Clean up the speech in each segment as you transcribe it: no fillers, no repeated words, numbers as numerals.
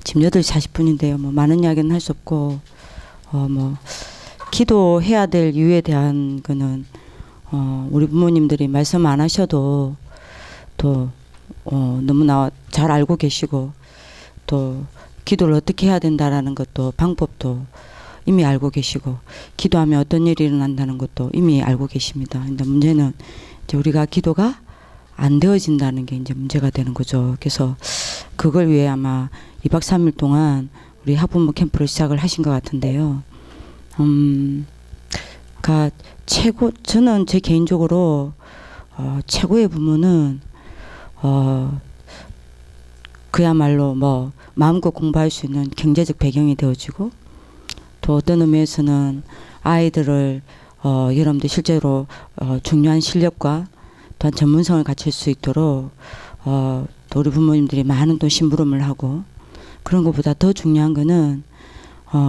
지금 8시 40분인데요. 뭐 많은 이야기는 할 수 없고 뭐 기도해야 될 이유에 대한 거는 우리 부모님들이 말씀 안 하셔도 또 너무나 잘 알고 계시고 또 기도를 어떻게 해야 된다라는 것도 방법도 이미 알고 계시고 기도하면 어떤 일이 일어난다는 것도 이미 알고 계십니다. 근데 문제는 이제 우리가 기도가 안 되어진다는 게 이제 문제가 되는 거죠. 그래서 그걸 위해 아마 2박 3일 동안 우리 학부모 캠프를 시작을 하신 것 같은데요. 그러니까 저는 제 개인적으로 최고의 부모는 그야말로 뭐 마음껏 공부할 수 있는 경제적 배경이 되어지고 또 어떤 의미에서는 아이들을 여러분들 실제로 중요한 실력과 또한 전문성을 갖출 수 있도록 또 우리 부모님들이 많은 또 심부름을 하고 그런 것보다 더 중요한 거는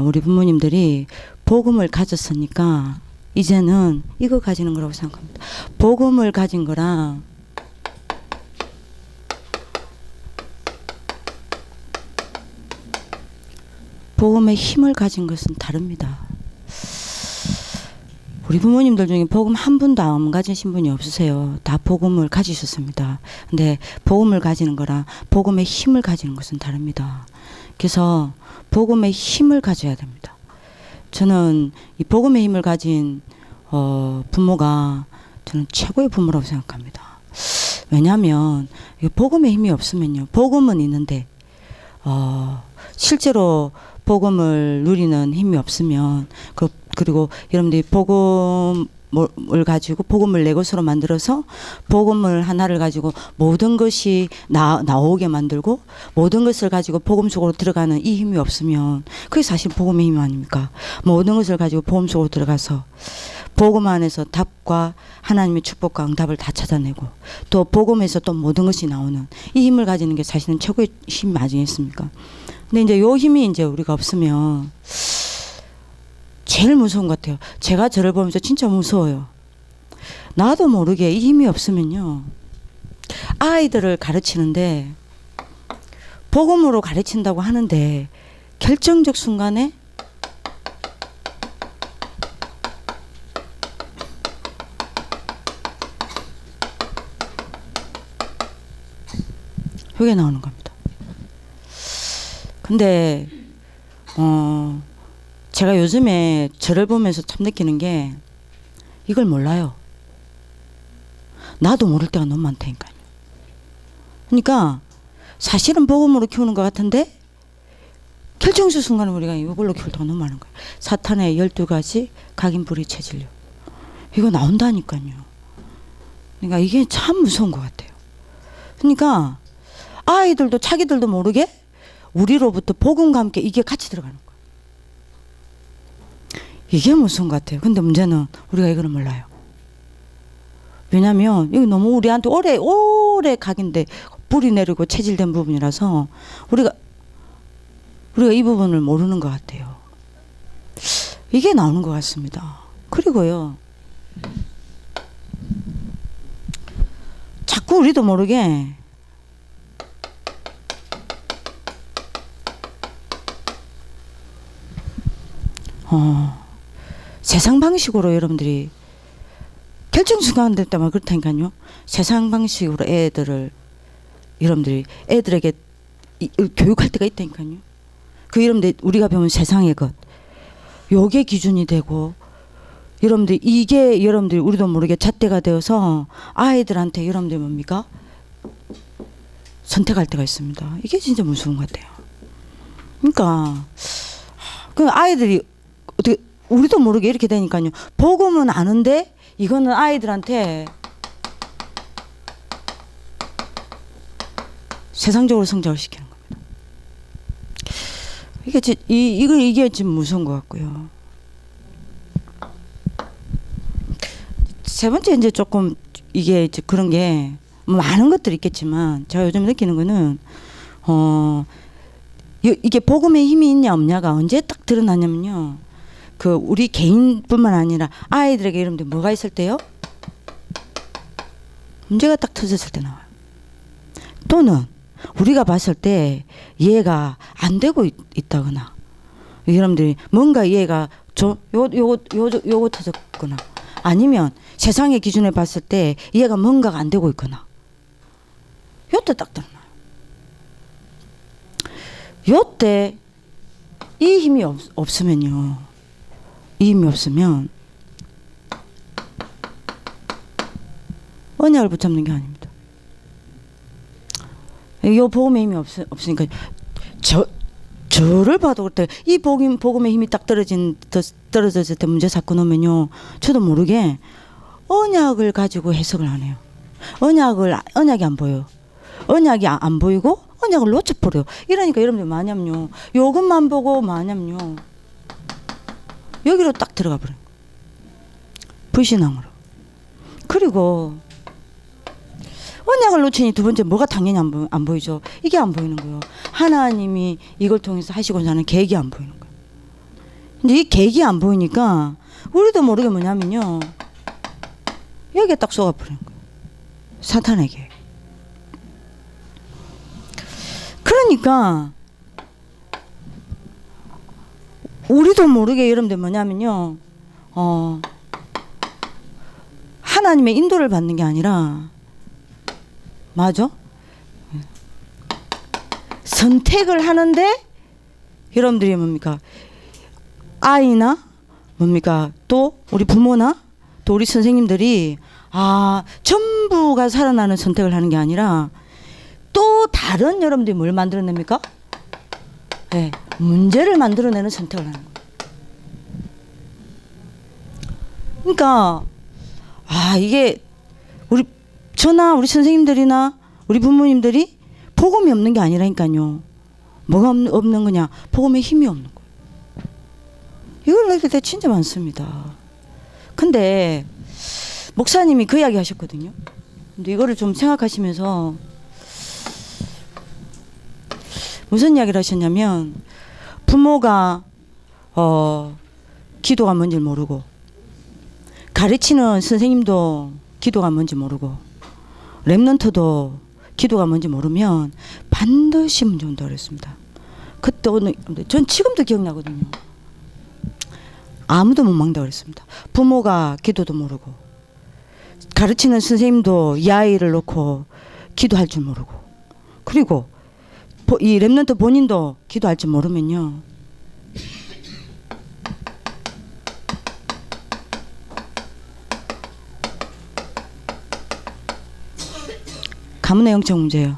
우리 부모님들이 복음을 가졌으니까 이제는 이거 가지는 거라고 생각합니다. 복음을 가진 거랑 복음의 힘을 가진 것은 다릅니다. 우리 부모님들 중에 복음 한 분도 안 가지신 분이 없으세요. 다 복음을 가지셨습니다. 근데 복음을 가지는 거랑 복음의 힘을 가지는 것은 다릅니다. 그래서 복음의 힘을 가져야 됩니다. 저는 이 복음의 힘을 가진 부모가 저는 최고의 부모라고 생각합니다. 왜냐하면 복음의 힘이 없으면요. 복음은 있는데 실제로 복음을 누리는 힘이 없으면 그리고 여러분들이 복음을 가지고 복음을 내 것으로 만들어서 복음을 하나를 가지고 모든 것이 나오게 만들고 모든 것을 가지고 복음 속으로 들어가는 이 힘이 없으면 그게 사실 복음의 힘 아닙니까? 모든 것을 가지고 복음 속으로 들어가서 복음 안에서 답과 하나님의 축복과 응답을 다 찾아내고 또 복음에서 또 모든 것이 나오는 이 힘을 가지는 게 사실은 최고의 힘이 아니겠습니까? 근데 이제 요 힘이 이제 우리가 없으면 제일 무서운 것 같아요. 제가 저를 보면서 진짜 무서워요. 나도 모르게 이 힘이 없으면요. 아이들을 가르치는데 복음으로 가르친다고 하는데 결정적 순간에 여기에 나오는 겁니다. 근데 제가 요즘에 저를 보면서 참 느끼는 게 이걸 몰라요. 나도 모를 때가 너무 많다니까요. 그러니까 사실은 복음으로 키우는 것 같은데 결정적 순간에 우리가 이걸로 키울 때가 너무 많은 거예요. 사탄의 12가지 각인불의 체질력. 이거 나온다니까요. 그러니까 이게 참 무서운 것 같아요. 그러니까 아이들도 자기들도 모르게 우리로부터 복음과 함께 이게 같이 들어가는 거예요. 이게 무서운 것 같아요. 근데 문제는 우리가 이거를 몰라요. 왜냐하면 이거 너무 우리한테 오래 각인데 뿌리 내리고 체질된 부분이라서 우리가 이 부분을 모르는 것 같아요. 이게 나오는 것 같습니다. 그리고요. 자꾸 우리도 모르게 세상 방식으로 여러분들이 결정 순간 될 때만 그렇다니까요. 세상 방식으로 여러분들이 애들에게 교육할 때가 있다니까요. 그 여러분들 우리가 배운 세상의 것 요게 기준이 되고 여러분들 이게 여러분들이 우리도 모르게 잣대가 되어서 아이들한테 여러분들 뭡니까? 선택할 때가 있습니다. 이게 진짜 무서운 것 같아요. 그러니까 그 아이들이 어떻게 우리도 모르게 이렇게 되니까요. 복음은 아는데 이거는 아이들한테 세상적으로 성장을 시키는 겁니다. 이게 지금 무서운 것 같고요. 세 번째 이제 조금 이게 이제 그런 게 많은 것들이 있겠지만 제가 요즘 느끼는 거는 이게 복음의 힘이 있냐 없냐가 언제 딱 드러나냐면요. 그 우리 개인뿐만 아니라 아이들에게 여러분들 뭐가 있을 때요? 문제가 딱 터졌을 때 나와요. 또는 우리가 봤을 때 이해가 안 되고 있다거나 여러분들이 뭔가 이해가 요거 터졌거나 아니면 세상의 기준에 봤을 때 이해가 뭔가가 안 되고 있거나 요때 딱 드러나요. 요때 이 힘이 없으면요. 이 힘이 없으면 언약을 붙잡는 게 아닙니다. 이 복음의 힘이 없으니까 저를 봐도 그때 이 복음의 힘이 딱 떨어졌을 때 문제 잡고 놓으면요. 저도 모르게 언약을 가지고 해석을 안 해요. 언약이 안 보여요. 언약이 안 보이고 언약을 놓쳐버려요. 이러니까 여러분들 뭐냐면요. 요것만 보고 뭐냐면요. 여기로 딱 들어가 버려요. 불신앙으로. 그리고 언약을 놓치니 두 번째 뭐가 당연히 안 보이죠. 이게 안 보이는 거예요. 하나님이 이걸 통해서 하시고자 하는 계획이 안 보이는 거예요. 근데 이 계획이 안 보이니까 우리도 모르게 뭐냐면요. 여기에 딱 쏘아버리는 거예요. 사탄의 계획. 그러니까 우리도 모르게 여러분들 뭐냐면요. 하나님의 인도를 받는 게 아니라 맞아? 선택을 하는데 여러분들이 뭡니까? 아이나 뭡니까? 또 우리 부모나 또 우리 선생님들이 전부가 살아나는 선택을 하는 게 아니라 또 다른 여러분들이 뭘 만들어냅니까? 네, 문제를 만들어내는 선택을 하는 거예요. 그러니까 이게 저나 우리 선생님들이나 우리 부모님들이 복음이 없는 게 아니라니까요. 뭐가 없는 거냐? 복음의 힘이 없는 거예요. 이걸 느낄 때 진짜 많습니다. 근데 목사님이 그 이야기 하셨거든요. 근데 이거를 좀 생각하시면서 무슨 이야기를 하셨냐면 부모가 기도가 뭔지 모르고 가르치는 선생님도 기도가 뭔지 모르고 랩런트도 기도가 뭔지 모르면 반드시 문제 온다고 그랬습니다. 그때 전 지금도 기억나거든요. 아무도 못 막는다고 그랬습니다. 부모가 기도도 모르고 가르치는 선생님도 이 아이를 놓고 기도할 줄 모르고 그리고 이 랩런트 본인도 기도할 줄 모르면요. 가문의 영적 문제예요.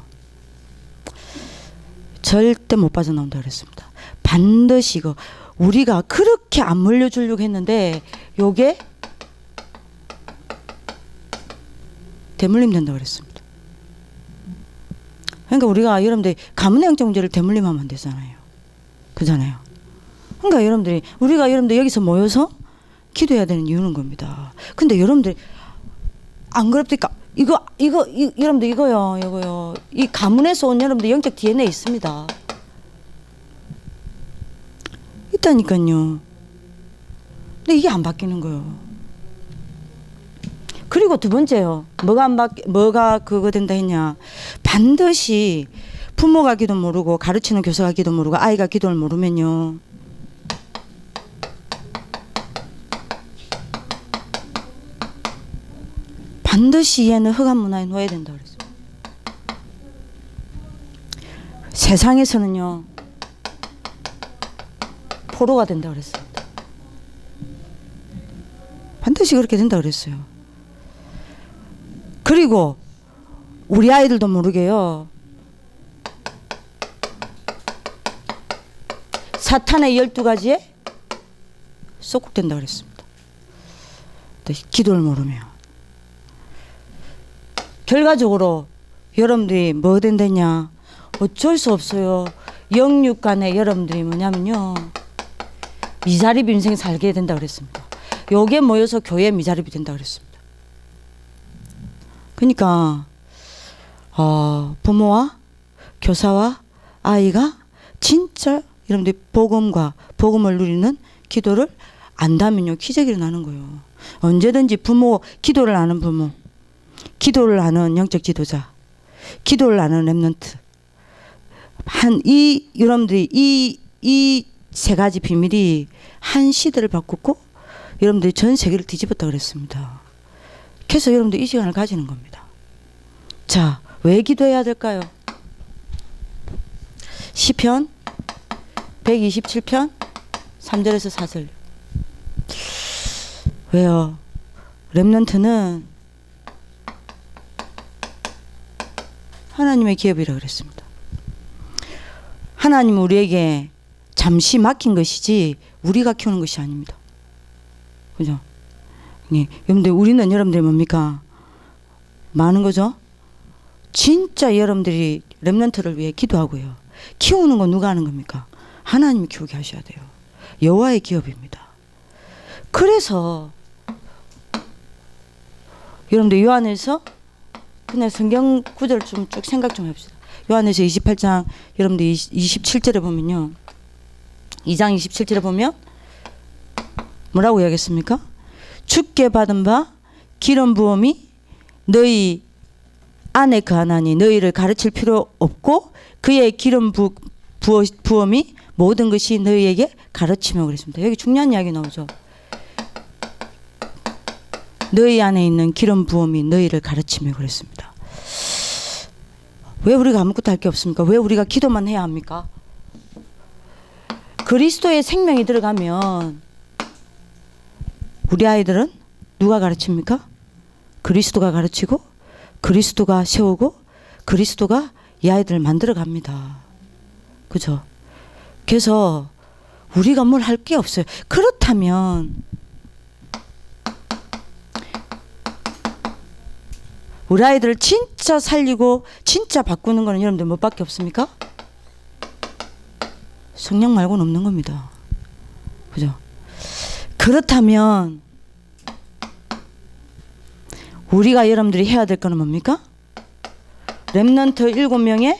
절대 못 빠져나온다 그랬습니다. 반드시 이거 우리가 그렇게 안 물려주려고 했는데 요게 대물림 된다 그랬습니다. 그러니까 우리가 여러분들이 가문의 영적 문제를 대물림하면 안 되잖아요. 그잖아요. 그러니까 우리가 여러분들 여기서 모여서 기도해야 되는 이유는 겁니다. 근데 여러분들이 안 그럽니까? 여러분들 이거요. 이 가문에서 온 여러분들 영적 DNA 있습니다. 있다니까요. 근데 이게 안 바뀌는 거예요. 그리고 두 번째요. 뭐가 그거 된다 했냐. 반드시 부모가 기도 모르고 가르치는 교사가 기도 모르고 아이가 기도를 모르면요. 반드시 얘는 흑암 문화에 놓여야 된다 그랬어요. 세상에서는요. 포로가 된다 그랬습니다. 반드시 그렇게 된다 그랬어요. 그리고 우리 아이들도 모르게요. 사탄의 12가지에 쏙국된다 그랬습니다. 기도를 모르면. 결과적으로 여러분들이 뭐 된다냐. 어쩔 수 없어요. 영육 간에 여러분들이 뭐냐면요. 미자립 인생 살게 된다 그랬습니다. 요게 모여서 교회 미자립이 된다 그랬습니다. 그러니까 부모와 교사와 아이가 진짜 여러분들이 복음을 누리는 기도를 안다면요. 기적이 일어나는 거예요. 언제든지 기도를 아는 부모, 기도를 아는 영적 지도자, 기도를 아는 랩런트, 여러분들이 이 세 가지 비밀이 한 시대를 바꾸고 여러분들이 전 세계를 뒤집었다 그랬습니다. 그래서 여러분들 이 시간을 가지는 겁니다. 자, 왜 기도해야 될까요? 시편 127편 3절에서 4절. 왜요? 렘넌트는 하나님의 기업이라 그랬습니다. 하나님은 우리에게 잠시 맡긴 것이지 우리가 키우는 것이 아닙니다. 그죠? 예. 여러분들, 우리는 여러분들이 뭡니까? 많은 거죠? 진짜 여러분들이 렘넌트를 위해 기도하고요. 키우는 건 누가 하는 겁니까? 하나님이 키우게 하셔야 돼요. 여호와의 기업입니다. 그래서 여러분들 요한에서 그냥 성경 구절을 좀 쭉 생각 좀 해봅시다. 요한에서 28장 여러분들 27절에 보면요. 2장 27절에 보면 뭐라고 이야기했습니까? 주께 받은 바 기름 부음이 너희 안에 거하나니 너희를 가르칠 필요 없고 그의 기름 부음이 모든 것이 너희에게 가르치며 그랬습니다. 여기 중요한 이야기 나오죠. 너희 안에 있는 기름 부음이 너희를 가르치며 그랬습니다. 왜 우리가 아무것도 할 게 없습니까? 왜 우리가 기도만 해야 합니까? 그리스도의 생명이 들어가면 우리 아이들은 누가 가르칩니까? 그리스도가 가르치고 그리스도가 세우고 그리스도가 이 아이들을 만들어 갑니다. 그죠? 그래서 우리가 뭘 할 게 없어요. 그렇다면 우리 아이들을 진짜 살리고 진짜 바꾸는 거는 여러분들 뭐밖에 없습니까? 성령 말고는 없는 겁니다. 그죠? 그렇다면 우리가 여러분들이 해야 될 거는 뭡니까? 렘넌트 7명의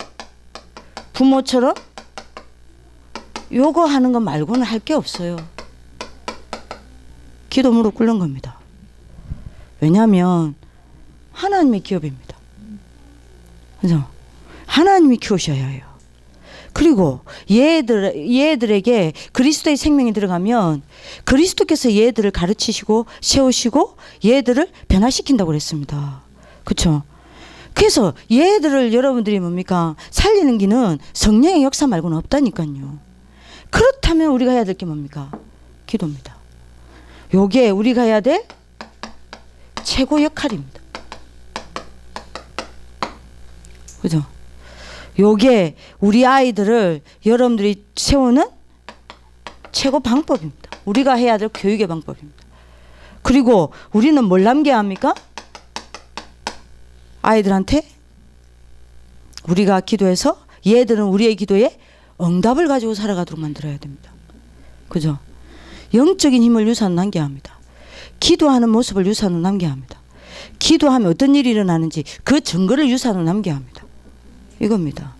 부모처럼 요거 하는 거 말고는 할 게 없어요. 기도 무릎 꿇는 겁니다. 왜냐하면 하나님의 기업입니다. 그죠? 하나님이 키우셔야 해요. 그리고 얘들에게 그리스도의 생명이 들어가면 그리스도께서 얘들을 가르치시고 세우시고 얘들을 변화시킨다고 그랬습니다. 그렇죠? 그래서 얘들을 여러분들이 뭡니까? 살리는 길은 성령의 역사 말고는 없다니까요. 그렇다면 우리가 해야 될 게 뭡니까? 기도입니다. 요게 우리가 해야 될 최고 역할입니다. 그죠? 요게 우리 아이들을 여러분들이 세우는 최고 방법입니다. 우리가 해야 될 교육의 방법입니다. 그리고 우리는 뭘 남겨야 합니까? 아이들한테 우리가 기도해서 얘들은 우리의 기도에 응답을 가지고 살아가도록 만들어야 됩니다. 그죠? 영적인 힘을 유산으로 남겨야 합니다. 기도하는 모습을 유산으로 남겨야 합니다. 기도하면 어떤 일이 일어나는지 그 증거를 유산으로 남겨야 합니다. 이겁니다.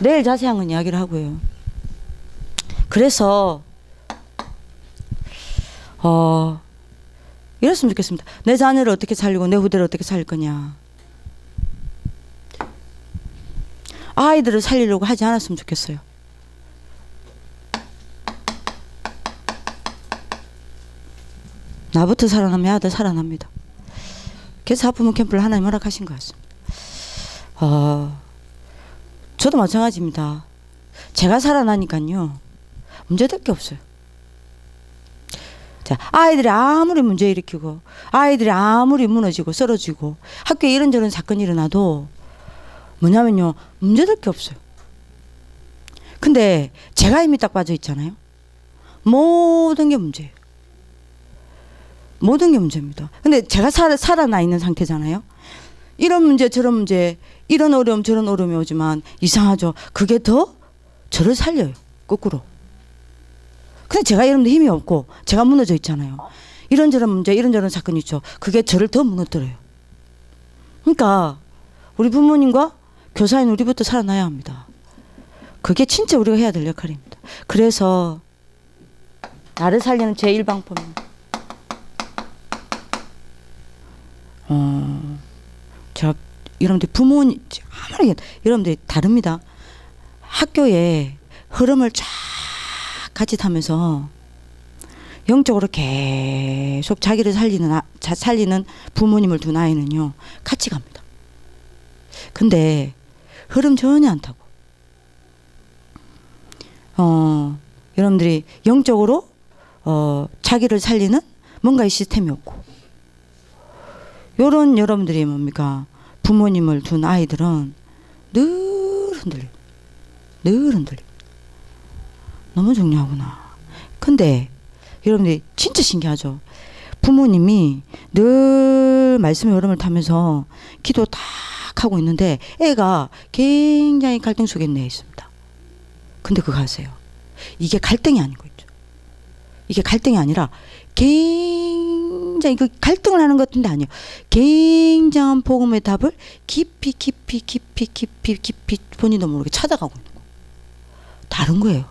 내일 자세한 건 이야기를 하고요. 그래서 이랬으면 좋겠습니다. 내 자녀를 어떻게 살리고 내 후대를 어떻게 살릴 거냐. 아이들을 살리려고 하지 않았으면 좋겠어요. 나부터 살아나면 아들 살아납니다. 그래서 하프문 캠프를 하나님 허락하신 것 같습니다. 저도 마찬가지입니다. 제가 살아나니까요. 문제될 게 없어요. 자, 아이들이 아무리 문제 일으키고 아이들이 아무리 무너지고 쓰러지고 학교에 이런저런 사건이 일어나도 뭐냐면요. 문제될 게 없어요. 근데 제가 이미 딱 빠져 있잖아요. 모든 게 문제예요. 모든 게 문제입니다. 근데 제가 살아나 있는 상태잖아요. 이런 문제 저런 문제 이런 어려움 저런 어려움이 오지만 이상하죠. 그게 더 저를 살려요. 거꾸로. 근데 제가 여러분들 힘이 없고 제가 무너져 있잖아요. 이런저런 문제 이런저런 사건이 있죠. 그게 저를 더 무너뜨려요. 그러니까 우리 부모님과 교사인 우리부터 살아나야 합니다. 그게 진짜 우리가 해야 될 역할입니다. 그래서 나를 살리는 제1방법입니다. 제가 여러분들 부모님 아무리 여러분들이 다릅니다. 학교에 흐름을 쫙 같이 타면서 영적으로 계속 자기를 살리는 부모님을 둔 아이는요 같이 갑니다. 근데 흐름 전혀 안 타고 여러분들이 영적으로 자기를 살리는 뭔가의 시스템이 없고 요런 여러분들이 뭡니까 부모님을 둔 아이들은 늘 흔들려요. 늘 흔들려요. 너무 중요하구나. 근데 여러분들이 진짜 신기하죠. 부모님이 늘 말씀의 흐름을 타면서 기도 딱 하고 있는데 애가 굉장히 갈등 속에 내어 있습니다. 근데 그거 아세요? 이게 갈등이 아닌 거 있죠. 이게 갈등이 아니라 굉장히 그 갈등을 하는 것 같은데 아니에요. 굉장한 복음의 답을 깊이 본인도 모르게 찾아가고 있는 거. 다른 거예요.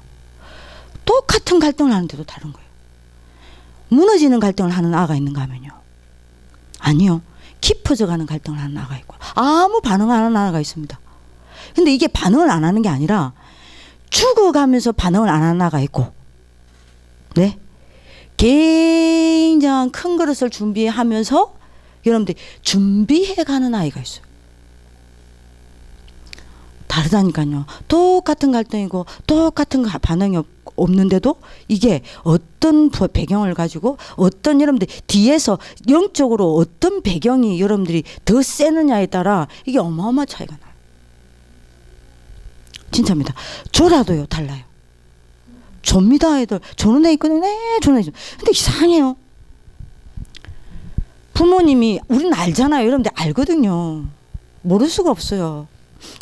똑같은 갈등을 하는데도 다른 거예요. 무너지는 갈등을 하는 아가 있는가 하면요. 아니요. 깊어져가는 갈등을 하는 아가 있고 아무 반응 안 하는 아가 있습니다. 근데 이게 반응을 안 하는 게 아니라 죽어가면서 반응을 안 하는 아가 있고 네. 굉장한 큰 그릇을 준비하면서 여러분들이 준비해가는 아이가 있어요. 다르다니까요. 똑같은 갈등이고 똑같은 반응이 없는데도 이게 어떤 배경을 가지고 어떤 여러분들 뒤에서 영적으로 어떤 배경이 여러분들이 더 세느냐에 따라 이게 어마어마한 차이가 나요. 진짜입니다. 조라도요 달라요. 좁니다 애들. 조는 애 있거든요. 네, 조는 애 있어요. 근데 이상해요. 부모님이 우리는 알잖아요. 여러분들 알거든요. 모를 수가 없어요.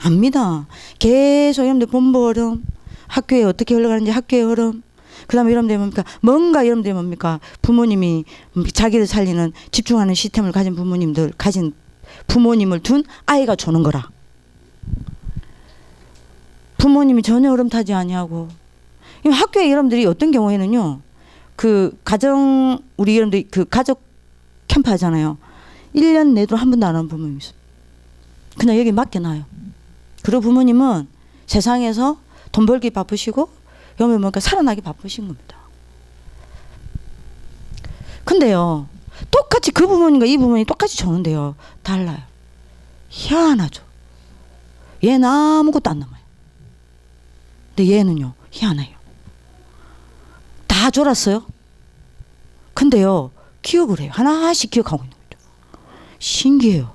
압니다. 계속 여러분들 본부 흐름, 학교에 어떻게 흘러가는지 학교의 흐름, 그 다음에 여러분들 뭡니까? 뭔가 여러분들 뭡니까? 부모님이 자기를 살리는 집중하는 시스템을 가진 부모님을 둔 아이가 조는 거라. 부모님이 전혀 흐름 타지 아니하고 학교에 여러분들이 어떤 경우에는요, 우리 여러분들이 가족 캠프 하잖아요. 1년 내도 한 번도 안 하는 부모님이 있어요. 그냥 여기 맡겨놔요. 그리고 부모님은 세상에서 돈 벌기 바쁘시고, 여러분 뭔가 살아나기 바쁘신 겁니다. 근데요, 똑같이 그 부모님과 이 부모님이 똑같이 조는데요, 달라요. 희한하죠. 얘는 아무것도 안 남아요. 근데 얘는요, 희한해요. 다 졸았어요. 근데요, 기억을 해요. 하나씩 기억하고 있는 거죠. 신기해요.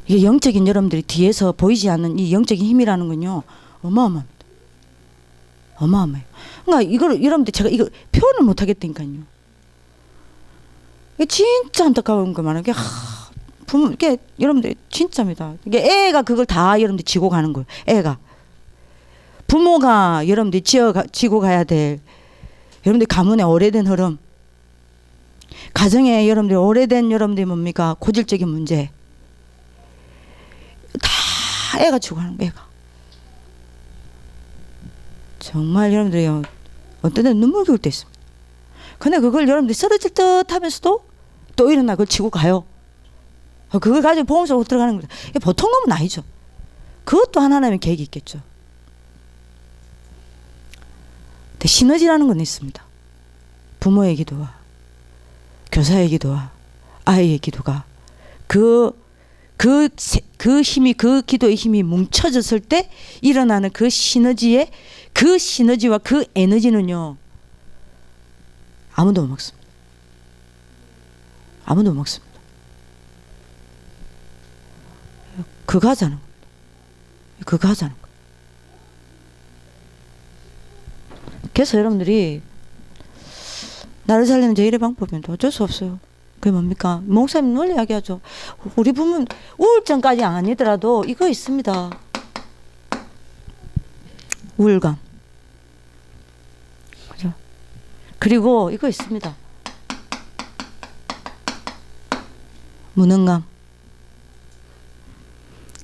이게 영적인 여러분들이 뒤에서 보이지 않는 이 영적인 힘이라는 건요, 어마어마합니다. 어마어마해요. 그러니까 이걸 여러분들 제가 이거 표현을 못 하겠다니까요. 이게 진짜 안타까운 거 말하는 게 이게 여러분들 진짜입니다. 이게 애가 그걸 다 여러분들 지고 가는 거예요. 애가 부모가 여러분들 지고 가야 될 여러분들 가문의 오래된 흐름, 가정에 여러분들 오래된 여러분들 뭡니까 고질적인 문제 다 애가 지고 가는 거예요. 애가 정말 여러분들이요 어떤 때는 눈물 겨울 때 있습니다. 근데 그걸 여러분들이 쓰러질 듯 하면서도 또 일어나 그걸 지고 가요. 그걸 가지고 보험소로 들어가는 겁니다. 보통 놈은 아니죠. 그것도 하나님의 계획이 있겠죠. 근데 시너지라는 건 있습니다. 부모의 기도와 교사의 기도와 아이의 기도가 그 힘이, 그 기도의 힘이 뭉쳐졌을 때 일어나는 그 시너지와 그 에너지는요, 아무도 못 먹습니다. 아무도 못 먹습니다. 그거 하자는 겁니다. 그거 하자는 거예요. 그래서 여러분들이 나를 살리는 제1의 방법은 어쩔 수 없어요. 그게 뭡니까? 목사님 늘 이야기하죠. 우리 부모는 우울증까지 아니더라도 이거 있습니다. 우울감. 그죠? 그리고 이거 있습니다. 무능감.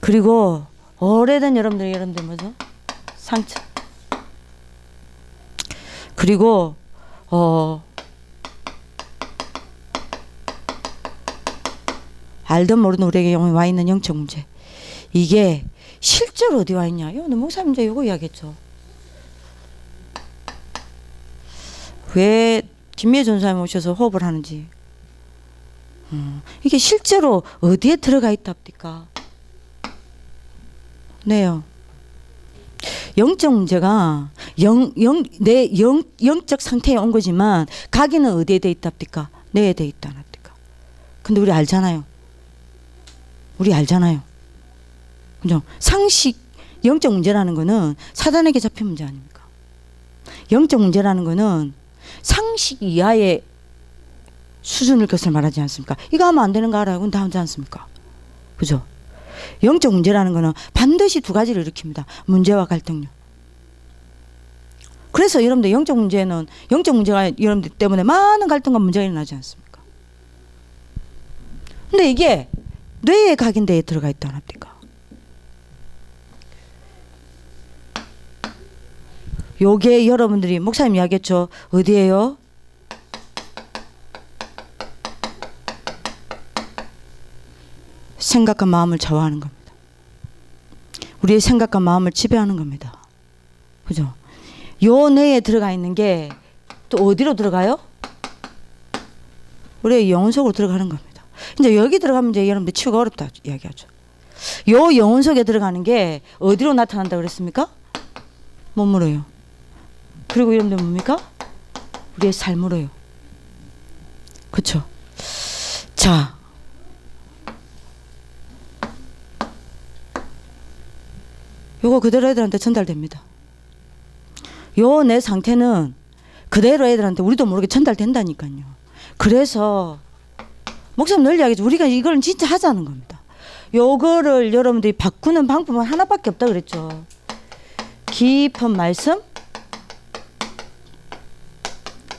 그리고 오래된 여러분들 뭐죠? 상처. 그리고 알든 모르든 우리에게 와 있는 영적 문제. 이게 실제로 어디 와 있냐? 이거 목사님 이제 이거 이야기했죠. 왜 김미애 전사님 오셔서 호흡을 하는지. 이게 실제로 어디에 들어가 있답니까? 네요. 영적 문제가 내 영적 상태에 온 거지만 가기는 어디에 돼 있답니까? 뇌에 돼 있다 납니까? 근데 우리 알잖아요. 우리 알잖아요. 그죠? 상식 영적 문제라는 거는 사단에게 잡힌 문제 아닙니까? 영적 문제라는 거는 상식 이하의 수준일 것을 말하지 않습니까? 이거 하면 안 되는 거 알아요? 그건 다 하지 않습니까? 그죠? 영적 문제라는 거는 반드시 두 가지를 일으킵니다. 문제와 갈등요. 그래서 여러분들 영적 문제는 영적 문제가 여러분들 때문에 많은 갈등과 문제가 일어나지 않습니까? 근데 이게 뇌의 각인대에 들어가 있다 합니까? 요게 여러분들이 목사님 이야기했죠. 어디에요? 생각과 마음을 좌우하는 겁니다. 우리의 생각과 마음을 지배하는 겁니다. 그죠? 요 뇌에 들어가 있는 게 또 어디로 들어가요? 우리의 영혼 속으로 들어가는 겁니다. 이제 여기 들어가면 이제 여러분들 치유가 어렵다 이야기하죠. 요 영혼 속에 들어가는 게 어디로 나타난다 그랬습니까? 몸으로요. 그리고 여러분들 뭡니까? 우리의 삶으로요. 그쵸? 자, 요거 그대로 애들한테 전달됩니다. 요 내 상태는 그대로 애들한테 우리도 모르게 전달된다니까요. 그래서 목사님 늘 이야기하죠. 우리가 이걸 진짜 하자는 겁니다. 요거를 여러분들이 바꾸는 방법은 하나밖에 없다 그랬죠. 깊은 말씀,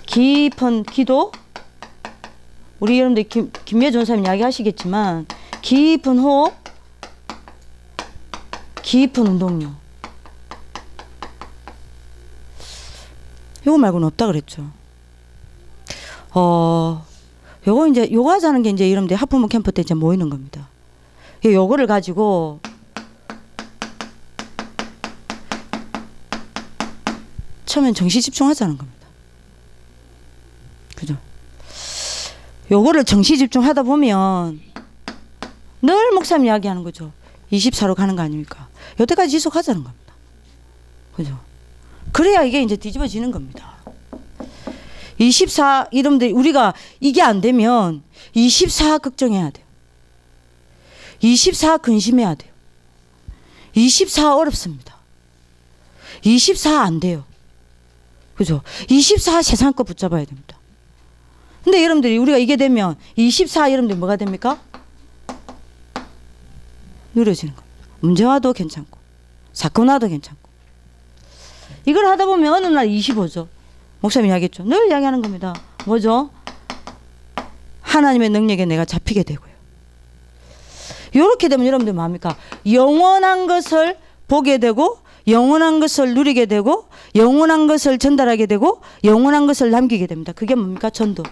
깊은 기도, 우리 여러분들 김미애 전사님 이야기하시겠지만 깊은 호흡, 깊은 운동요. 요거 말고는 없다 그랬죠. 요거 이제 요거 하자는 게 이제 여러분들 학부모 캠프 때 이제 모이는 겁니다. 요거를 가지고 처음엔 정시 집중하자는 겁니다. 그죠? 요거를 정시 집중하다 보면 늘 목사님 이야기하는 거죠. 24로 가는 거 아닙니까? 여태까지 지속하자는 겁니다. 그죠? 그래야 이게 이제 뒤집어지는 겁니다. 24 이름들 우리가 이게 안 되면 24 걱정해야 돼요. 24 근심해야 돼요. 24 어렵습니다. 24 안 돼요. 그죠? 24 세상 거 붙잡아야 됩니다. 근데 여러분들이 우리가 이게 되면 24 여러분들이 뭐가 됩니까? 느려지는 겁니다. 문제 와도 괜찮고 사건 와도 괜찮고 이걸 하다 보면 어느 날 25죠. 목사님 이야기했죠. 늘 이야기하는 겁니다. 뭐죠? 하나님의 능력에 내가 잡히게 되고요. 이렇게 되면 여러분들 뭐합니까? 영원한 것을 보게 되고 영원한 것을 누리게 되고 영원한 것을 전달하게 되고 영원한 것을 남기게 됩니다. 그게 뭡니까? 전도.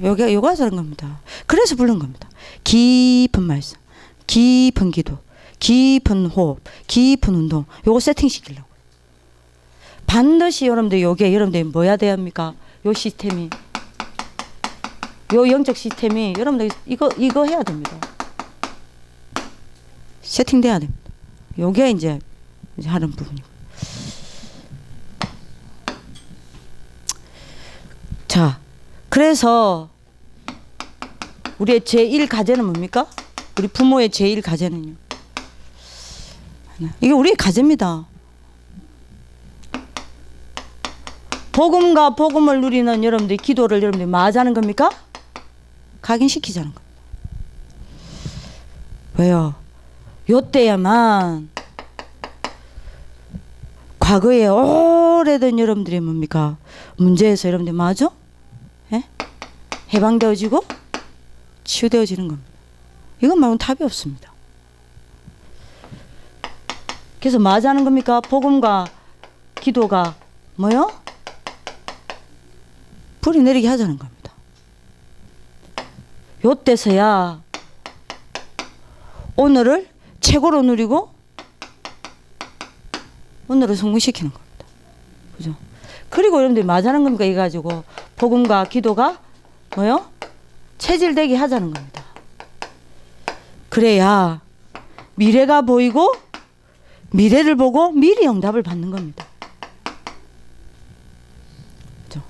요거 하자는 겁니다. 그래서 부른 겁니다. 깊은 말씀, 깊은 기도, 깊은 호흡, 깊은 운동. 요거 세팅시키려고. 반드시 여러분들 요게 여러분들 뭐 해야 됩니까? 요 시스템이 요 영적 시스템이 여러분들 이거 해야 됩니다. 세팅돼야 됩니다. 요게 이제 하는 부분이고. 자, 그래서 우리의 제1과제는 뭡니까? 우리 부모의 제1과제는요. 이게 우리의 과제입니다. 복음과 복음을 누리는 여러분들 기도를 여러분들이 뭐 하자는 겁니까? 각인시키자는 겁니다. 왜요? 요때야만 과거에 오래된 여러분들이 뭡니까? 문제에서 여러분들이 뭐하죠? 예? 해방되어지고 치유되어지는 겁니다. 이건 말고는 답이 없습니다. 그래서 뭐 하자는 겁니까? 복음과 기도가 뭐요? 불이 내리게 하자는 겁니다. 요때서야 오늘을 최고로 누리고 오늘을 성공시키는 겁니다. 그죠? 그리고 여러분들이 맞아는 겁니까? 이거 가지고 복음과 기도가 뭐요? 체질되게 하자는 겁니다. 그래야 미래가 보이고 미래를 보고 미리 응답을 받는 겁니다. 그죠?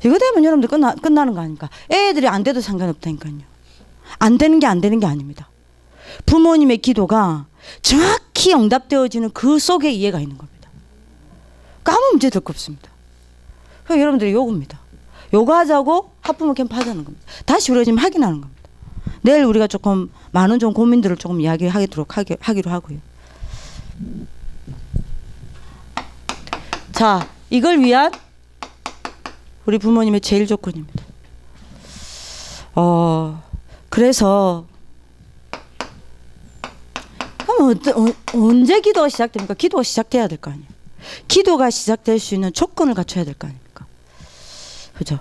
이거 되면 여러분들 끝나는 거 아닙니까? 애들이 안 돼도 상관없다니까요. 안 되는 게 안 되는 게 아닙니다. 부모님의 기도가 정확히 응답되어지는 그 속에 이해가 있는 겁니다. 아무 문제 될 거 없습니다. 그래서 여러분들이 요겁니다. 요거 하자고 학부모 캠프 하자는 겁니다. 다시 우리가 지금 확인하는 겁니다. 내일 우리가 조금 많은 좀 고민들을 조금 이야기하기로 하고요. 자, 이걸 위한 우리 부모님의 제일 조건입니다. 그래서 그럼 언제 기도가 시작됩니까? 기도가 시작돼야 될 거 아니에요. 기도가 시작될 수 있는 조건을 갖춰야 될 거 아닙니까? 그죠?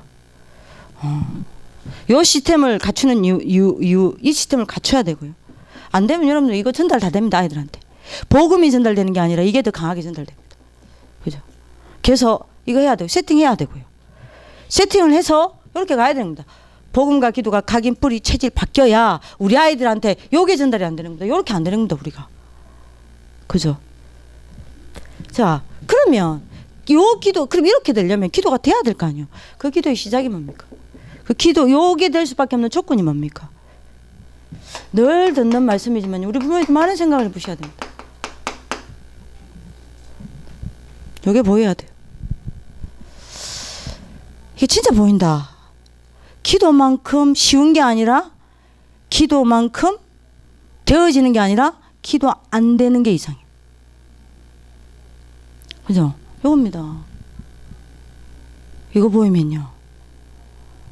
요 시스템을 갖추는 이 시스템을 갖춰야 되고요. 안 되면 여러분들 이거 전달 다 됩니다. 아이들한테. 복음이 전달되는 게 아니라 이게 더 강하게 전달됩니다. 그죠? 그래서 이거 해야 되고 세팅해야 되고요. 세팅을 해서 이렇게 가야 됩니다. 복음과 기도가 각인 뿌리 체질 바뀌어야 우리 아이들한테 요게 전달이 안 되는 겁니다. 요렇게 안 되는 겁니다. 우리가. 그죠? 자, 그러면 요 기도 그럼 이렇게 되려면 기도가 돼야 될 거 아니에요. 그 기도의 시작이 뭡니까? 그 기도 요게 될 수밖에 없는 조건이 뭡니까? 늘 듣는 말씀이지만 우리 부모님들 많은 생각을 해보셔야 됩니다. 요게 보여야 돼요. 이게 진짜 보인다. 기도만큼 쉬운 게 아니라 기도만큼 되어지는 게 아니라 기도 안 되는 게 이상해요. 그죠? 요겁니다. 이거 보이면요.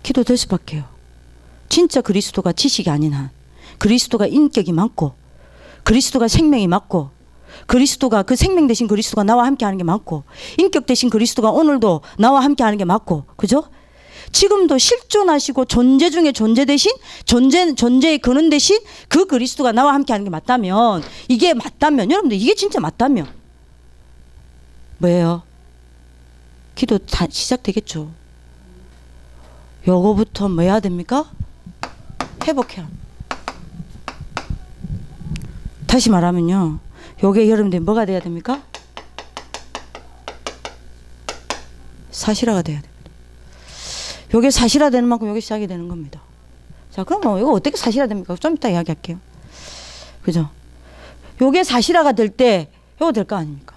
기도 될 수밖에요. 진짜 그리스도가 지식이 아닌 한, 그리스도가 인격이 많고, 그리스도가 생명이 맞고, 그리스도가 그 생명 대신 그리스도가 나와 함께 하는 게 맞고, 인격 대신 그리스도가 오늘도 나와 함께 하는 게 맞고, 그죠? 지금도 실존하시고 존재 중에 존재 대신 존재의 근원 대신 그 그리스도가 나와 함께 하는 게 맞다면, 이게 맞다면, 여러분들 이게 진짜 맞다면 뭐예요? 기도 다 시작되겠죠. 요거부터 뭐 해야 됩니까? 회복해야 합니다. 다시 말하면요, 요게 여러분들 뭐가 돼야 됩니까? 사실화가 돼야 됩니다. 요게 사실화 되는 만큼 요게 시작이 되는 겁니다. 자, 그럼 이거 어떻게 사실화 됩니까? 좀 이따 이야기할게요. 그죠? 요게 사실화가 될 때 요거 될 거 아닙니까?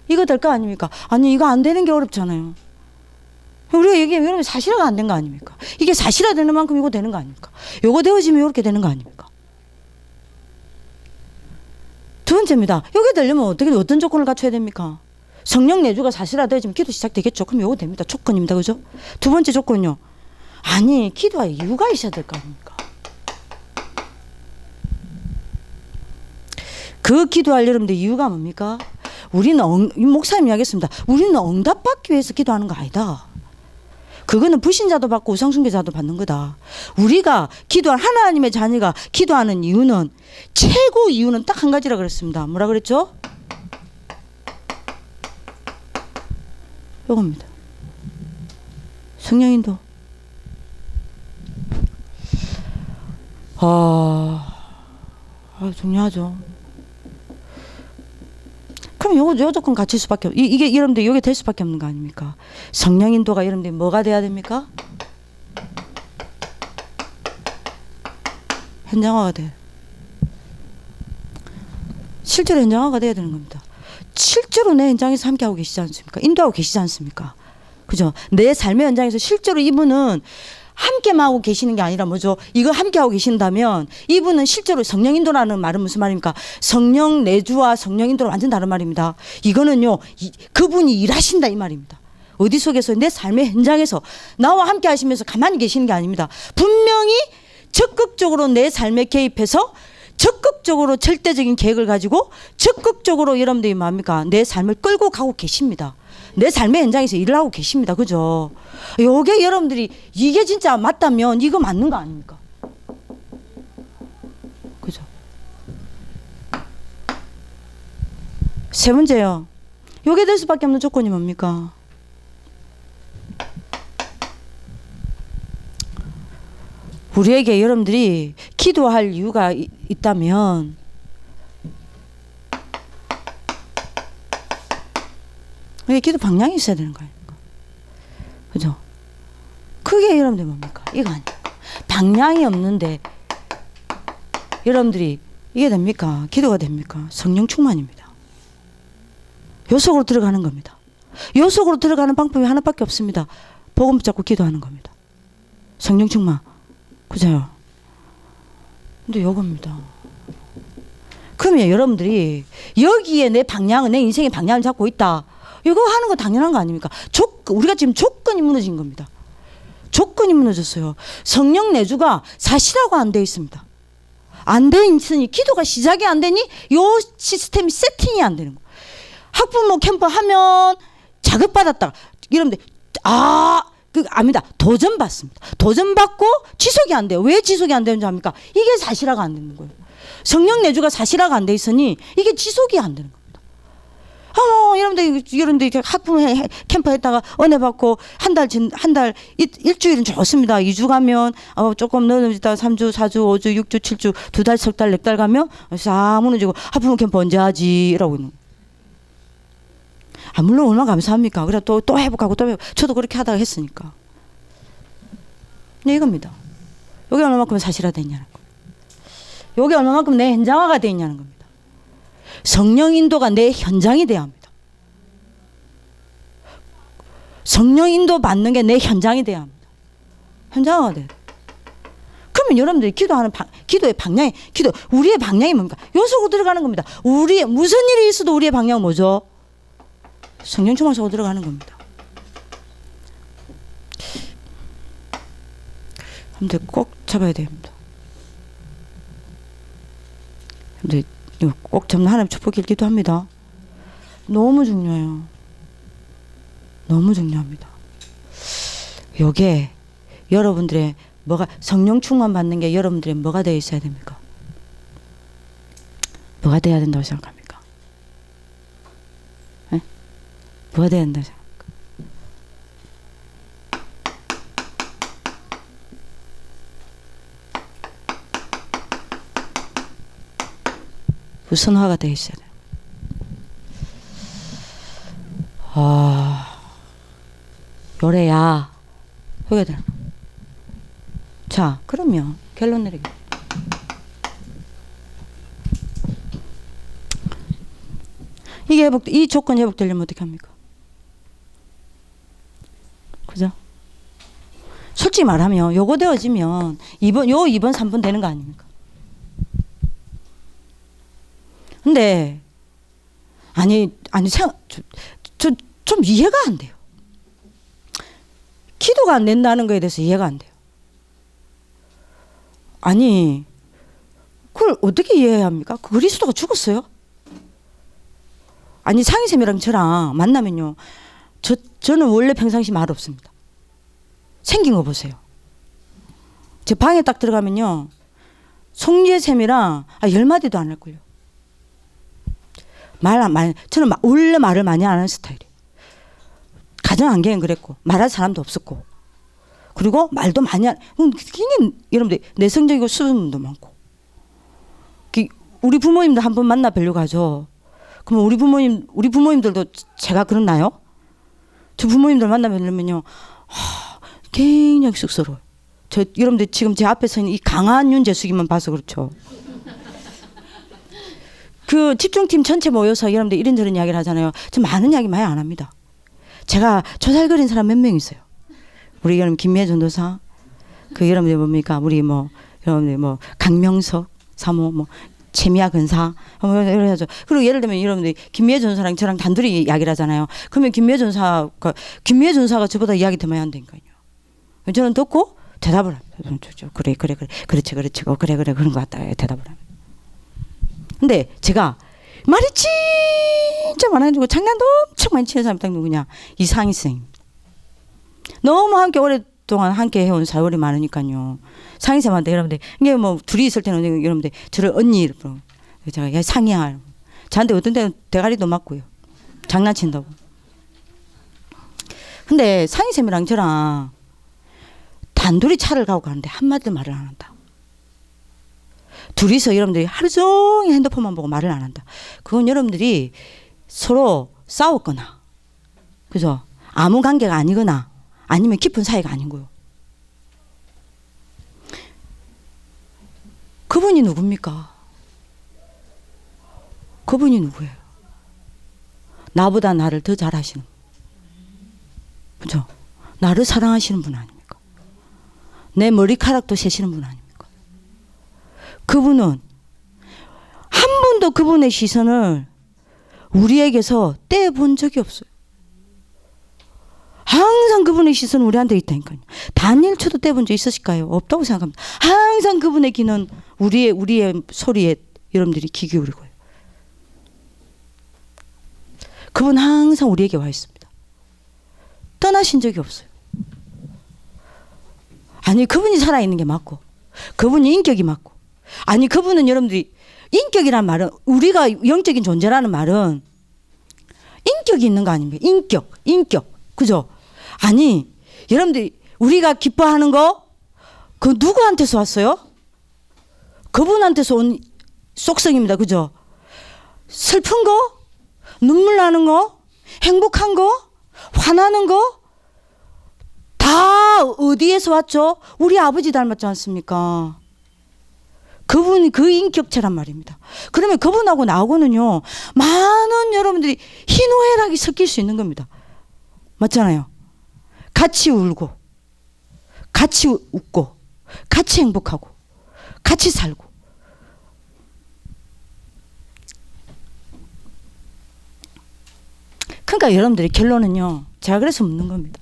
이거 될 거 아닙니까? 아니, 이거 안 되는 게 어렵잖아요. 우리가 얘기하면 여러분 사실화가 안 된 거 아닙니까? 이게 사실화 되는 만큼 이거 되는 거 아닙니까? 요거 되어지면 이렇게 되는 거 아닙니까? 두 번째입니다. 요게 되려면 어떤 조건을 갖춰야 됩니까? 성령 내주가 사실화되어지면 기도 시작되겠죠. 그럼 요거 됩니다. 조건입니다. 그죠? 두 번째 조건요. 아니, 기도할 이유가 있어야 될 거 아닙니까? 그 기도할 여러분들 이유가 뭡니까? 우리는 목사님이 하겠습니다. 우리는 응답받기 위해서 기도하는 거 아니다. 그거는 불신자도 받고 우상숭배자도 받는 거다. 우리가 기도한 하나님의 자녀가 기도하는 이유는, 최고 이유는 딱 한 가지라 그랬습니다. 뭐라 그랬죠? 요겁니다. 성령인도. 중요하죠. 그럼 요 조건 갖출 수밖에 이게 여러분들 요게 될 수밖에 없는 거 아닙니까? 성령인도가 여러분들 뭐가 돼야 됩니까? 현장화가 돼요. 실제로 현장화가 돼야 되는 겁니다. 실제로 내 현장에서 함께하고 계시지 않습니까? 인도하고 계시지 않습니까? 그죠? 내 삶의 현장에서 실제로 이분은 함께만 하고 계시는 게 아니라 뭐죠? 이거 함께하고 계신다면 이분은 실제로 성령 인도라는 말은 무슨 말입니까? 성령 내주와 성령 인도는 완전 다른 말입니다. 이거는요, 그분이 일하신다 이 말입니다. 어디 속에서? 내 삶의 현장에서 나와 함께 하시면서 가만히 계시는 게 아닙니다. 분명히 적극적으로 내 삶에 개입해서 적극적으로 절대적인 계획을 가지고 적극적으로 여러분들이 뭡니까? 내 삶을 끌고 가고 계십니다. 내 삶의 현장에서 일을 하고 계십니다. 그죠? 요게 여러분들이 이게 진짜 맞다면 이거 맞는 거 아닙니까? 그죠? 세 번째요. 요게 될 수밖에 없는 조건이 뭡니까? 우리에게 여러분들이 기도할 이유가 있다면 우리 기도 방향이 있어야 되는 거 아닙니까? 그죠? 그게 여러분들 뭡니까? 이거 아닙니까? 방향이 없는데 여러분들이 이게 됩니까? 기도가 됩니까? 성령 충만입니다. 요 속으로 들어가는 겁니다. 요 속으로 들어가는 방법이 하나밖에 없습니다. 복음 붙잡고 기도하는 겁니다. 성령 충만. 그죠? 근데 요겁니다. 그러면 여러분들이 여기에 내 방향은 내 인생의 방향을 잡고 있다. 이거 하는 거 당연한 거 아닙니까? 우리가 지금 조건이 무너진 겁니다. 조건이 무너졌어요. 성령 내주가 사실하고 안 돼 있습니다. 안 돼 있으니 기도가 시작이 안 되니 요 시스템이 세팅이 안 되는 거. 학부모 캠프 하면 자극받았다. 여러분들 압니다. 도전 받습니다. 도전 받고 지속이 안 돼요. 왜 지속이 안 되는지 압니까? 이게 사실화가 안 되는 거예요. 성령 내주가 사실화가 안 돼 있으니 이게 지속이 안 되는 겁니다. 여러분들 학부모 캠프 했다가 은혜 받고 일주일은 좋습니다. 2주 가면 조금 넘어지다 3주, 4주, 5주, 6주, 7주, 2달, 석 달, 4달 가면 싹 무너지고 학부모 캠프 언제 하지? 라고 있는 거예요. 물론 얼마나 감사합니까? 그래 또 회복하고 또 회복. 저도 그렇게 하다가 했으니까. 네, 이겁니다. 여기 얼마만큼 사실화되어 있냐는 거. 여기 얼마만큼 내 현장화가 되어 있냐는 겁니다. 성령 인도가 내 현장이 돼야 합니다. 성령 인도 받는 게 내 현장이 돼야 합니다. 현장화가 돼야 돼요. 그러면 여러분들이 기도의 방향이, 우리의 방향이 뭡니까? 요 속으로 들어가는 겁니다. 무슨 일이 있어도 우리의 방향은 뭐죠? 성령 충만 속으로 들어가는 겁니다. 여러분들 꼭 잡아야 됩니다. 여러분들 이거 꼭 잡는 하나님 축복을 기도합니다. 너무 중요해요. 너무 중요합니다. 요게 여러분들의 성령 충만 받는 게 여러분들의 뭐가 되어 있어야 됩니까? 뭐가 돼야 된다고 생각합니까? 네? 뭐가 돼야 된다고 생각합니까? 우선화가 되어 있어야 돼요. 요래야 여기가 되는 거. 자, 그러면 결론 내리기. 이 조건이 회복되려면 어떻게 합니까? 그죠? 솔직히 말하면 요거 되어지면 2번 3번 되는 거 아닙니까? 근데 좀 이해가 안 돼요. 기도가 안 된다는 거에 대해서 이해가 안 돼요. 아니, 그걸 어떻게 이해해야 합니까? 그리스도가 죽었어요? 아니, 상희쌤이랑 저랑 만나면요, 저는 원래 평상시 말 없습니다. 생긴 거 보세요. 제 방에 딱 들어가면요, 송지혜쌤이랑 10마디도 안 할걸요. 저는 원래 말을 많이 안 하는 스타일이에요. 가정 환경은 그랬고, 말할 사람도 없었고, 그리고 말도 많이 굉장히 여러분들 내성적이고 수줍음도 많고. 우리 부모님들 한번 만나 뵈려고 하죠. 그러면 우리 부모님들도 제가 그렇나요? 저 부모님들 만나 뵈려면요, 굉장히 쑥스러워요. 여러분들 지금 제 앞에 서 있는 이 강한 윤재숙이만 봐서 그렇죠. 그 집중팀 전체 모여서 여러분들 이런저런 이야기를 하잖아요. 저 많은 이야기 많이 안 합니다. 제가 조살거린 사람 몇 명 있어요. 우리 여러분 김미애 전도사, 여러분들 뭡니까? 우리 여러분들 강명석 사모, 최미아 근사, 이런 하죠. 그리고 예를 들면 여러분들 김미애 전도사랑 저랑 단둘이 이야기를 하잖아요. 그러면 김미애 전도사가 저보다 이야기 더 많이 한다니까요. 저는 듣고 대답을 합니다. 그래, 그렇지, 그래, 그런 것 같다. 대답을 합니다. 근데 제가 말이 진짜 많아가지고 장난도 엄청 많이 치는 사람이 딱 누구냐? 이상희 선생님. 너무 함께 오랫동안 함께 해온 세월이 많으니까요. 상희 쌤한테 여러분들 이게 뭐 둘이 있을 때는 여러분들 저를 언니 이러고 제가 야 상희야. 저한테 어떤 때는 대가리도 맞고요. 장난친다고. 근데 상희 쌤이랑 저랑 단둘이 차를 가고 가는데 한마디도 말을 안 한다. 둘이서 여러분들이 하루 종일 핸드폰만 보고 말을 안 한다. 그건 여러분들이 서로 싸웠거나, 그죠? 아무 관계가 아니거나, 아니면 깊은 사이가 아닌 거요. 그분이 누굽니까? 그분이 누구예요? 나보다 나를 더 잘 아시는, 그죠? 나를 사랑하시는 분 아닙니까? 내 머리카락도 세시는 분 아닙니까? 그분은 한 번도 그분의 시선을 우리에게서 떼본 적이 없어요. 항상 그분의 시선은 우리한테 있다니까요. 단 1초도 떼본 적 있으실까요? 없다고 생각합니다. 항상 그분의 귀는 우리의 소리에 여러분들이 귀 기울이고요. 그분 항상 우리에게 와 있습니다. 떠나신 적이 없어요. 아니 그분이 살아있는 게 맞고, 그분이 인격이 맞고, 아니 그분은 여러분들이 인격이란 말은, 우리가 영적인 존재라는 말은 인격이 있는 거 아닙니까? 인격, 그죠? 아니 여러분들이 우리가 기뻐하는 거 그 누구한테서 왔어요? 그분한테서 온 속성입니다. 그죠? 슬픈 거, 눈물 나는 거, 행복한 거, 화나는 거 다 어디에서 왔죠? 우리 아버지 닮았지 않습니까? 그분이 그 인격체란 말입니다. 그러면 그분하고 나하고는요, 많은 여러분들이 희노애락이 섞일 수 있는 겁니다. 맞잖아요. 같이 울고, 같이 웃고, 같이 행복하고, 같이 살고. 그러니까 여러분들이 결론은요, 제가 그래서 묻는 겁니다.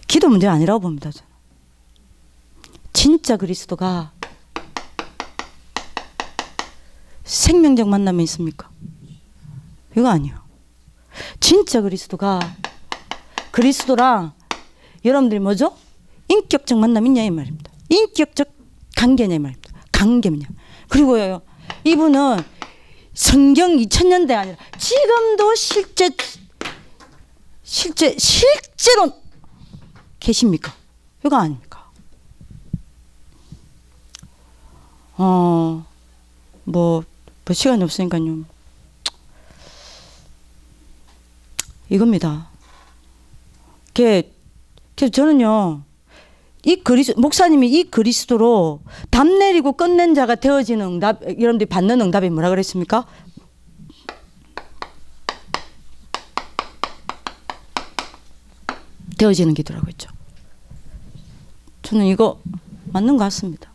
기도 문제가 아니라고 봅니다. 저는. 진짜 그리스도가 생명적 만남이 있습니까? 이거 아니에요. 진짜 그리스도랑 여러분들이 뭐죠? 인격적 만남이 있냐 이 말입니다. 인격적 관계냐 이 말입니다. 관계냐. 그리고요, 이분은 성경 2000년대 아니라 지금도 실제로 계십니까? 이거 아닙니까? 뭐 시간이 없으니까요. 이겁니다. 저는요, 목사님이 이 그리스도로 답 내리고 끝낸 자가 되어지는 응답, 여러분들이 받는 응답이 뭐라 그랬습니까? 되어지는 기도라고 했죠. 저는 이거 맞는 것 같습니다.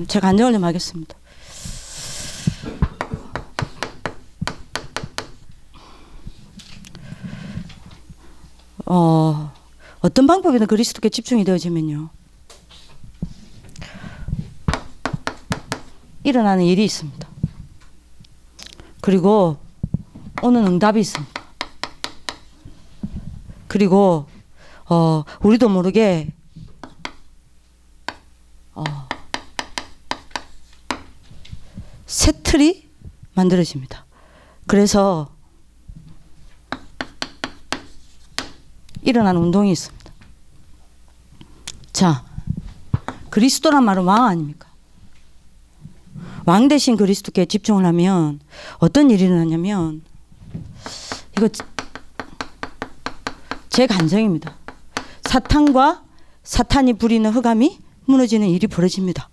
제가 안정을 좀 하겠습니다. 어떤 방법이든 그리스도께 집중이 되어지면요, 일어나는 일이 있습니다. 그리고 오는 응답이 있습니다. 그리고 우리도 모르게 새 틀이 만들어집니다. 그래서 일어나는 운동이 있습니다. 자, 그리스도란 말은 왕 아닙니까? 왕 대신 그리스도께 집중을 하면 어떤 일이 일어나냐면, 이거 제 간증입니다. 사탄이 부리는 흑암이 무너지는 일이 벌어집니다.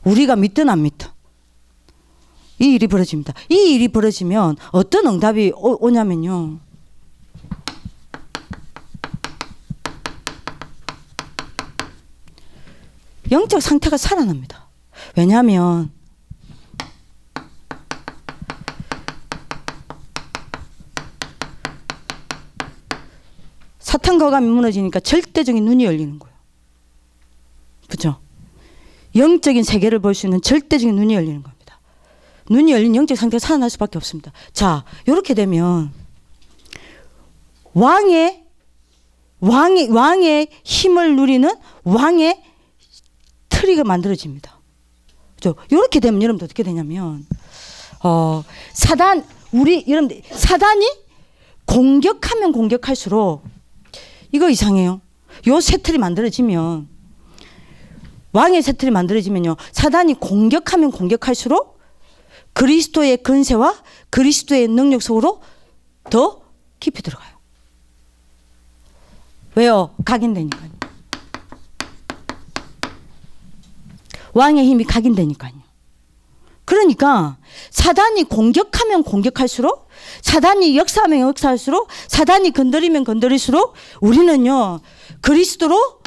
우리가 믿든 안 믿든 이 일이 벌어집니다. 이 일이 벌어지면 어떤 응답이 오냐면요, 영적 상태가 살아납니다. 왜냐하면 사탄 거감이 무너지니까 절대적인 눈이 열리는 거예요. 그죠? 영적인 세계를 볼 수 있는 절대적인 눈이 열리는 겁니다. 눈이 열린 영적 상태가 살아날 수밖에 없습니다. 자, 이렇게 되면 왕의 힘을 누리는 왕의 트리가 만들어집니다. 그죠? 이렇게 되면 여러분들 어떻게 되냐면 여러분들 사단이 공격하면 공격할수록 이거 이상해요. 요 세틀이 만들어지면 왕의 세틀이 만들어지면요. 사단이 공격하면 공격할수록 그리스도의 근세와 그리스도의 능력 속으로 더 깊이 들어가요. 왜요? 각인되니까요. 왕의 힘이 각인되니까요. 그러니까 사단이 공격하면 공격할수록 사단이 역사하면 역사할수록 사단이 건드리면 건드릴수록 우리는요. 그리스도로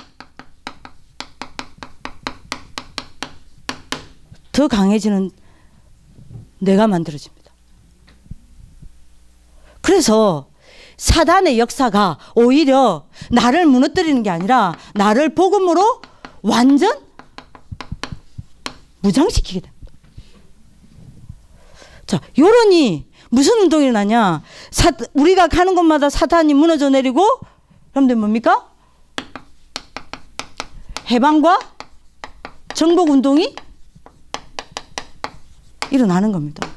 더 강해지는 내가 만들어집니다. 그래서 사단의 역사가 오히려 나를 무너뜨리는 게 아니라 나를 복음으로 완전 무장시키게 됩니다. 자, 요런이 무슨 운동이 일어나냐? 우리가 가는 곳마다 사단이 무너져 내리고, 여러분들 뭡니까? 해방과 정복 운동이 일어나는 겁니다.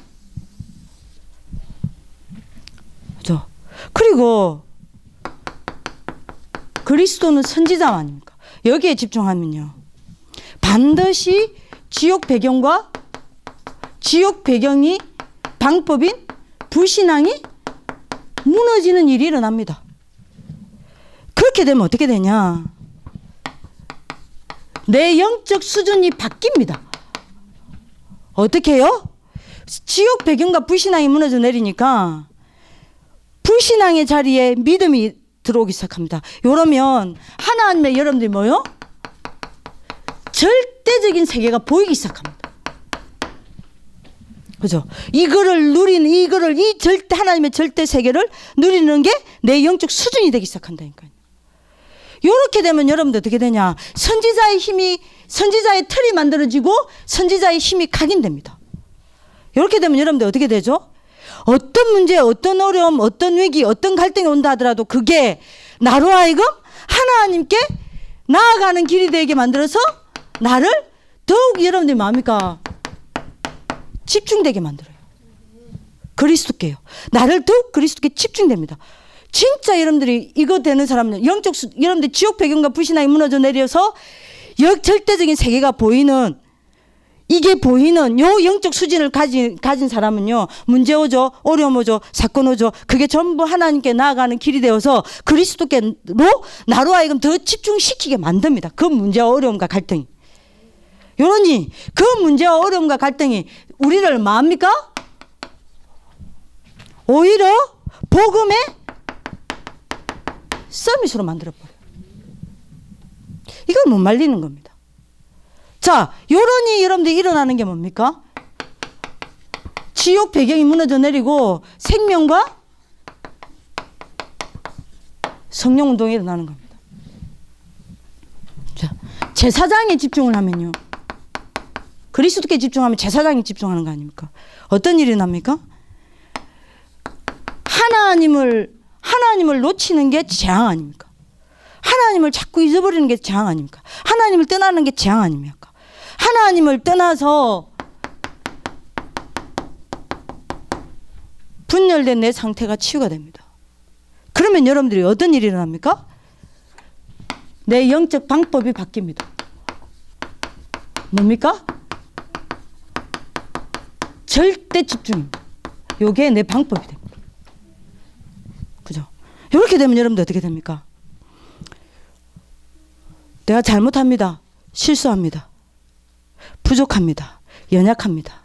그죠? 그리고 그리스도는 선지자 아닙니까? 여기에 집중하면요. 반드시 지옥 배경이 방법인 불신앙이 무너지는 일이 일어납니다. 그렇게 되면 어떻게 되냐? 내 영적 수준이 바뀝니다. 어떻게 해요? 지옥 배경과 불신앙이 무너져 내리니까 불신앙의 자리에 믿음이 들어오기 시작합니다. 이러면 하나님의 여러분들이 뭐요? 절대적인 세계가 보이기 시작합니다. 그죠? 이 하나님의 절대 세계를 누리는 게 내 영적 수준이 되기 시작한다니까요. 이렇게 되면 여러분들 어떻게 되냐? 선지자의 틀이 만들어지고 선지자의 힘이 각인됩니다. 이렇게 되면 여러분들 어떻게 되죠? 어떤 문제, 어떤 어려움, 어떤 위기, 어떤 갈등이 온다 하더라도 그게 나로 하여금 하나님께 나아가는 길이 되게 만들어서 나를 더욱 여러분들이 뭡니까? 집중되게 만들어요. 그리스도께요. 나를 더욱 그리스도께 집중됩니다. 진짜 여러분들이 이거 되는 사람은 여러분들 지옥 배경과 불신앙이 무너져 내려서 역절대적인 세계가 보이는 요 영적 수준을 가진 사람은요. 문제 오죠. 어려움 오죠. 사건 오죠. 그게 전부 하나님께 나아가는 길이 되어서 그리스도께로 나로 하여금 더 집중시키게 만듭니다. 그 문제와 어려움과 갈등이. 요러니 그 문제와 어려움과 갈등이 우리를 뭐합니까? 오히려 복음의 서밋으로 만들어버려요. 이걸 못 말리는 겁니다. 자, 요런이 여러분들 일어나는 게 뭡니까? 지옥 배경이 무너져 내리고 생명과 성령 운동이 일어나는 겁니다. 자, 제사장에 집중을 하면요. 그리스도께 집중하면 제사장에 집중하는 거 아닙니까? 어떤 일이 납니까? 하나님을 놓치는 게 재앙 아닙니까? 하나님을 자꾸 잊어버리는 게 재앙 아닙니까? 하나님을 떠나는 게 재앙 아닙니까? 하나님을 떠나서 분열된 내 상태가 치유가 됩니다. 그러면 여러분들이 어떤 일이 일어납니까? 내 영적 방법이 바뀝니다. 뭡니까? 절대 집중입니다. 요게 내 방법이 됩니다. 그죠? 이렇게 되면 여러분들 어떻게 됩니까? 내가 잘못합니다. 실수합니다. 부족합니다. 연약합니다.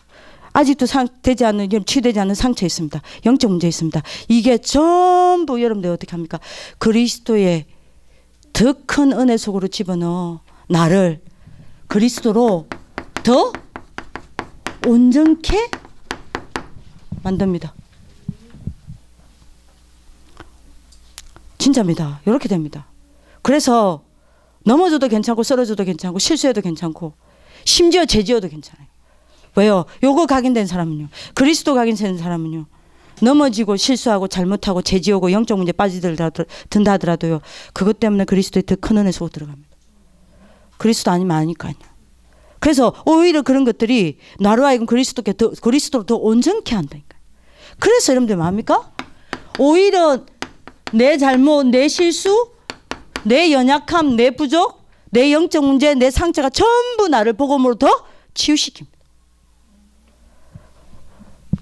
아직도 치유되지 않는 상처 있습니다. 영적 문제 있습니다. 이게 전부 여러분들 어떻게 합니까? 그리스도의 더 큰 은혜 속으로 집어넣어 나를 그리스도로 더 온전케 만듭니다. 진짜입니다. 이렇게 됩니다. 그래서 넘어져도 괜찮고 쓰러져도 괜찮고 실수해도 괜찮고 심지어 죄지어도 괜찮아요. 왜요? 요거 각인된 사람은요. 그리스도 각인된 사람은요. 넘어지고 실수하고 잘못하고 죄지어고 영적 문제 빠지든다 하더라도요. 그것 때문에 그리스도의 더 큰 은혜 속으로 들어갑니다. 그리스도 아니면 아니까요. 그래서 오히려 그런 것들이 나로 하여금 그리스도로 더 온전케 한다니까요. 그래서 여러분들 뭐합니까? 오히려 내 잘못, 내 실수, 내 연약함, 내 부족, 내 영적 문제, 내 상처가 전부 나를 복음으로 더 치유시킵니다.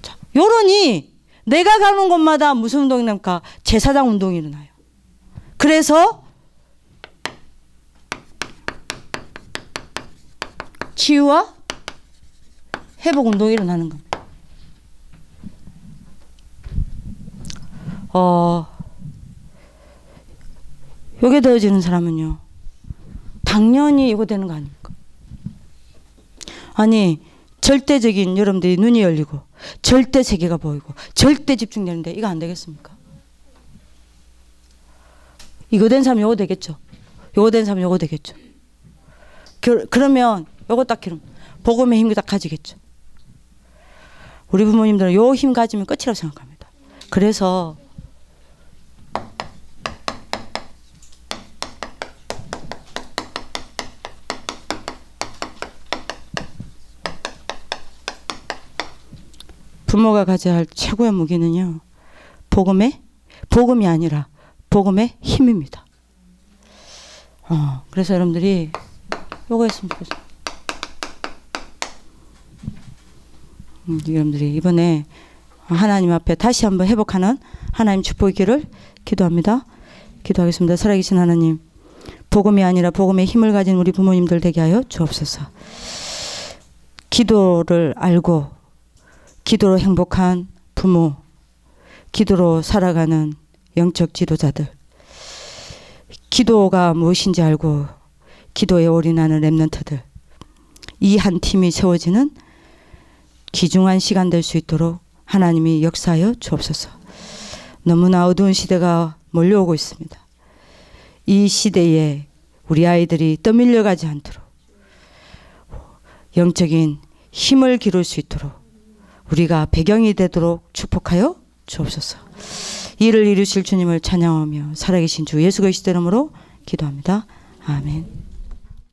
자, 요러니 내가 가는 곳마다 무슨 운동이 납니까? 제사장 운동이 일어나요. 그래서 치유와 회복 운동이 일어나는 겁니다. 요게 되어지는 사람은요. 당연히 이거 되는 거 아닙니까? 아니 절대적인 여러분들이 눈이 열리고 절대 세계가 보이고 절대 집중되는데 이거 안 되겠습니까? 이거 된 사람 요거 되겠죠. 요거 된 사람 요거 되겠죠. 그러면 요거 딱 기름 복음의 힘이 딱 가지겠죠. 우리 부모님들은 요 힘 가지면 끝이라고 생각합니다. 그래서 부모가 가져야 할 최고의 무기는요. 복음이 아니라 복음의 힘입니다. 그래서 여러분들이 요거 했으면 좋겠어요. 여러분들이 이번에 하나님 앞에 다시 한번 회복하는 하나님 축복의 길을 기도합니다. 기도하겠습니다. 살아계신 하나님, 복음이 아니라 복음의 힘을 가진 우리 부모님들 되게 하여 주옵소서. 기도를 알고 기도로 행복한 부모, 기도로 살아가는 영적 지도자들, 기도가 무엇인지 알고 기도에 올인하는 렘넌트들, 이 한 팀이 세워지는 귀중한 시간 될 수 있도록 하나님이 역사하여 주옵소서. 너무나 어두운 시대가 몰려오고 있습니다. 이 시대에 우리 아이들이 떠밀려가지 않도록 영적인 힘을 기를 수 있도록 우리가 배경이 되도록 축복하여 주옵소서. 이를 이루실 주님을 찬양하며 살아계신 주 예수 그리스도 이름으로 기도합니다. 아멘.